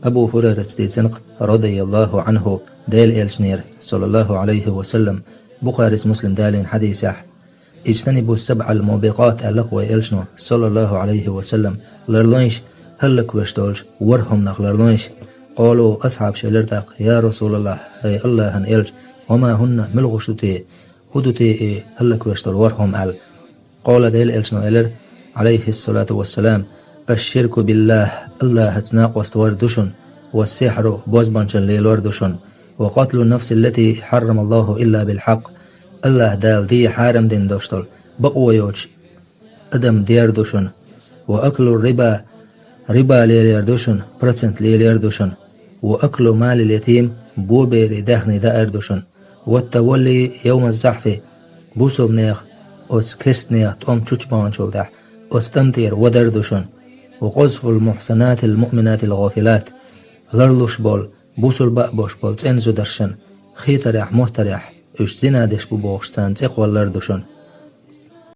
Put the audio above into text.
أبو هريرة تيسنق رضي الله عنه ديل إلشنير صلى الله عليه وسلم بخاري مسلم دالين حديث اجتنبوا السبع الموبقات اللقوة إلشنو صلى الله عليه وسلم لرلونش هلك وشتولش ورهم نخلرلونش. قالوا أصحاب شلرتق يا رسول الله أي الله هن إلش وما هن ملغشتي هدتي هلك وشتول ورهم أل. قال ديل إلشنو إلر عليه الصلاة والسلام الشرك بالله الله هتناق واستوار دشن والسحر بوزبانش الليلور دشن وقتل النفس التي حرم الله إلا بالحق الله دال دي حارم دين دوشتل بقوة يوش أدم دير دوشن وأكل الربا ربا ليلير دوشن برسنت ليلير دوشن وأكل مال اليتيم بوبيري دهني دائر دوشن والتولي يوم الزحف بوسو بنيخ أسكست نيخ تقوم تشوشبان شوكدح أستمتير ودر دوشن وقذف المحسنات المؤمنات الغافلات غرلوش بول بوسو البأبوش بول تنزو درشن خيتريح محتريح اش زنا دش بوبوش سان تقوى اللردوشن